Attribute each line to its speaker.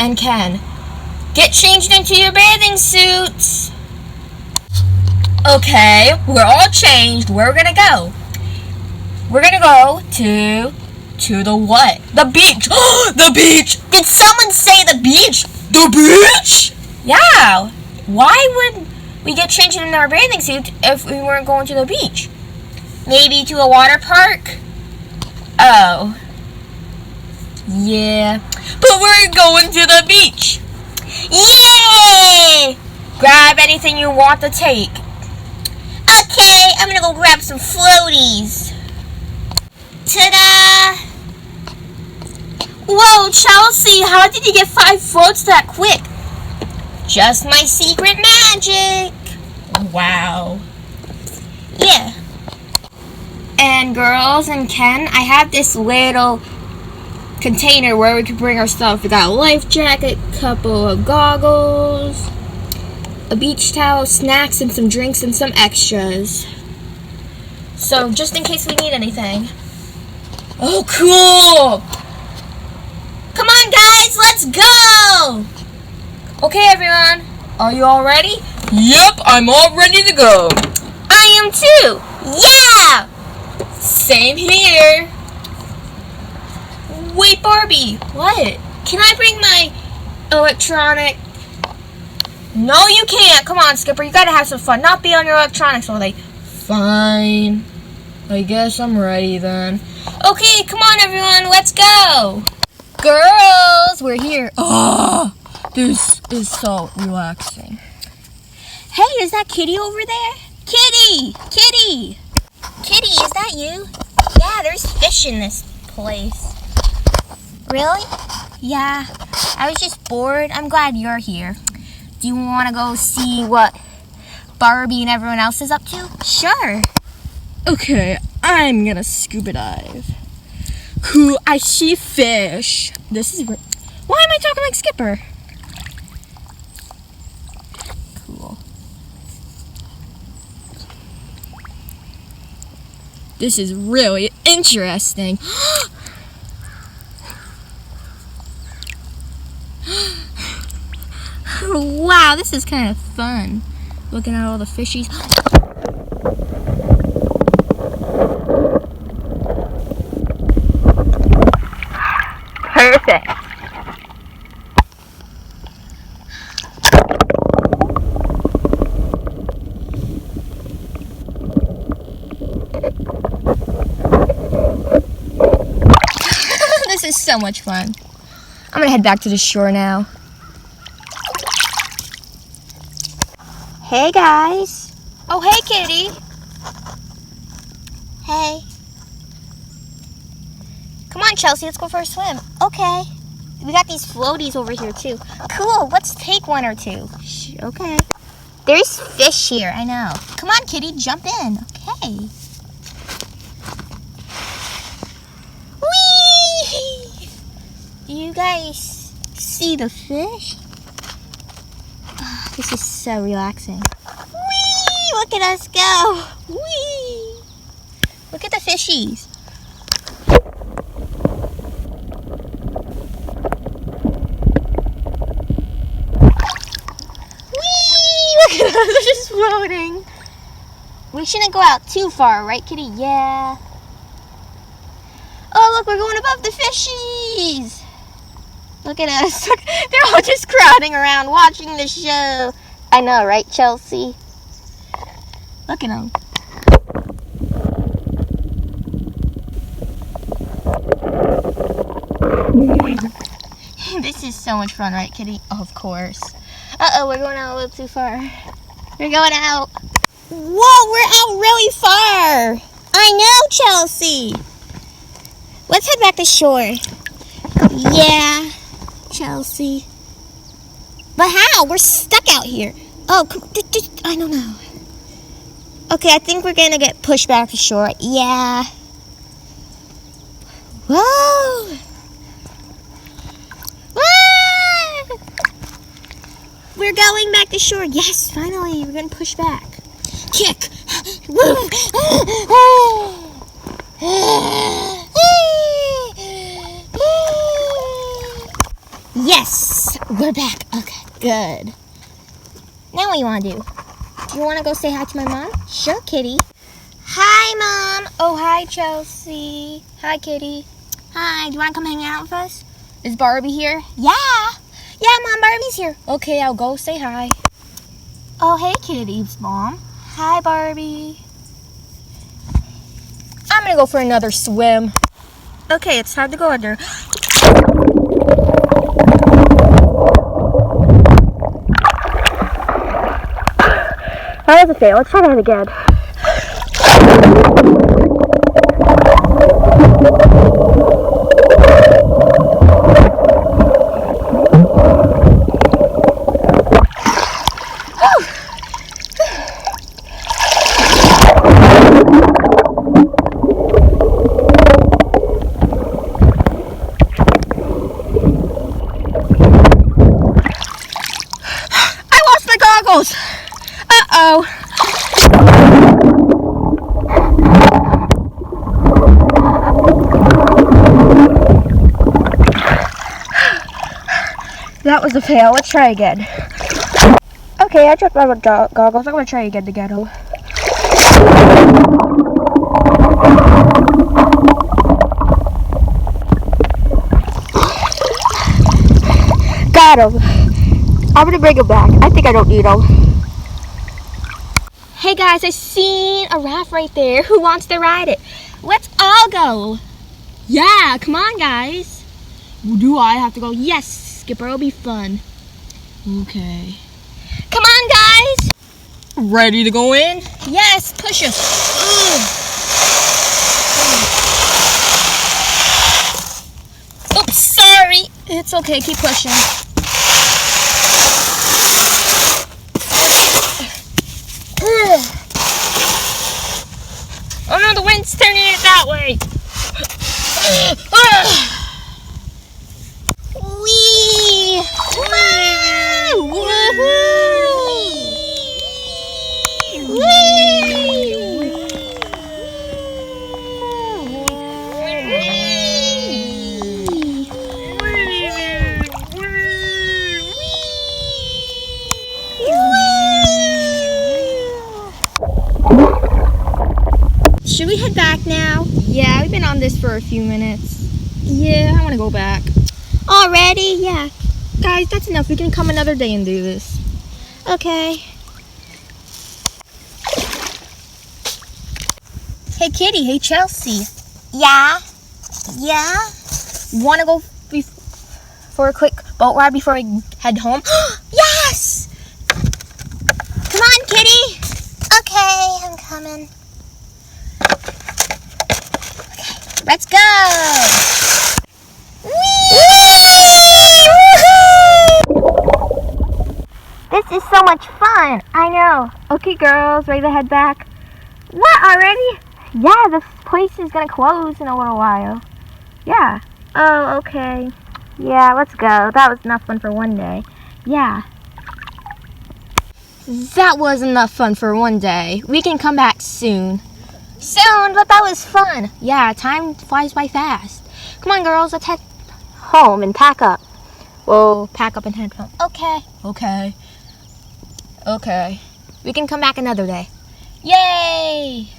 Speaker 1: and Ken, get changed into your bathing suits. Okay, we're all changed. Where are we gonna go? We're gonna go to the what? The beach. The beach! Did someone say the beach? The beach? Yeah. Why would we get changed in our bathing suits if we weren't going to the beach? Maybe to a water park? Oh. Yeah. But we're going to the beach. Yay! Grab anything you want to take. Okay, I'm gonna go grab some floaties. Ta-da! Whoa, Chelsea, how did you get 5 floats that quick? Just my secret magic. Wow. Yeah. And girls and Ken, I have this little container where we can bring our stuff. We got a life jacket, couple of goggles, a beach towel, snacks, and some drinks and some extras. So just in case we need anything. Oh, cool! Come on, guys, let's go! Okay, everyone, are you all ready? Yep, I'm all ready to go. I am too. Yeah! Same here. Wait, Barbie, what? Can I bring my electronic? No, you can't. Come on, Skipper, you gotta have some fun. Not be on your electronics all day. Fine. I guess I'm ready then. Okay, come on, everyone, let's go. Girls, we're here. Oh, this is so relaxing. Hey, is that Kitty over there? Kitty! Kitty! Kitty, is that you? Yeah, there's fish in this place. Really? Yeah, I was just bored. I'm glad you're here. Do you want to go see what Barbie and everyone else is up to? Sure. Okay, I'm gonna scuba dive. Cool, I see fish. This is... Why am I talking like Skipper? Cool. This is really interesting. Wow, this is kind of fun. Looking at all the fishies. Perfect. This is so much fun. I'm gonna head back to the shore now. Hey guys. Oh, hey Kitty. Hey. Come on, Chelsea, let's go for a swim. Okay. We got these floaties over here, too. Cool, let's take one or two. Okay. There's fish here, I know. Come on, Kitty, jump in. Okay. Whee! Do you guys see the fish? Oh, this is so relaxing. Whee! Look at us go. Whee! Look at the fishies. They're just floating. We shouldn't go out too far, right, Kitty? Yeah. Oh, look, we're going above the fishies. Look at us. They're all just crowding around watching the show. I know, right, Chelsea? Look at them. This is so much fun, right, Kitty? Of course. Uh-oh, we're going out a little too far. We're going out. Whoa, we're out really far. I know, Chelsea. Let's head back to shore. Yeah, Chelsea. But how? We're stuck out here. Oh, I don't know. Okay, I think we're going to get pushed back to shore. Yeah. Whoa. We're going back to shore. Yes, finally. We're going to push back. Kick. Yes. we're back. Okay, good. Now what you want to do? You want to go say hi to my mom? Sure, Kitty. Hi, Mom. Oh, hi, Chelsea. Hi, Kitty. Hi, do you want to come hang out with us? Is Barbie here? Yeah. Yeah, Mom, Barbie's here. Okay, I'll go say hi. Oh, hey, Kitty's Mom. Hi, Barbie. I'm going to go for another swim. Okay, it's time to go under. That was a fail. Let's try that again. I lost my goggles. Uh-oh. That was a fail. Let's try again. Okay, I dropped my goggles. I'm going to try again to get them. Got them. I'm going to bring them back. I think I don't need them. Hey guys, I seen a raft right there. Who wants to ride it? Let's all go. Yeah, come on guys. Do I have to go? Yes, Skipper, it'll be fun. Okay. Come on guys. Ready to go in? Yes, push us. Oops, sorry. It's okay, keep pushing. Oh no, the wind's turning it that way. Wee! Should we head back now? Yeah, we've been on this for a few minutes. Yeah, I want to go back. Already? Yeah. Guys, that's enough. We can come another day and do this. Okay. Hey, Kitty. Hey, Chelsea. Yeah? Yeah? Want to go for a quick boat ride before we head home? Yes! Come on, Kitty. Okay, I'm coming. Let's go! This is so much fun. I know. Okay, girls, ready to head back? What, already? Yeah, this place is going to close in a little while. Yeah. Oh, okay. Yeah, let's go. That was enough fun for one day. Yeah. That was enough fun for one day. We can come back soon. Soon, but that was fun. Yeah, time flies by fast. Come on, girls, let's head home and pack up. We'll pack up and head home. Okay. Okay. Okay. We can come back another day. Yay!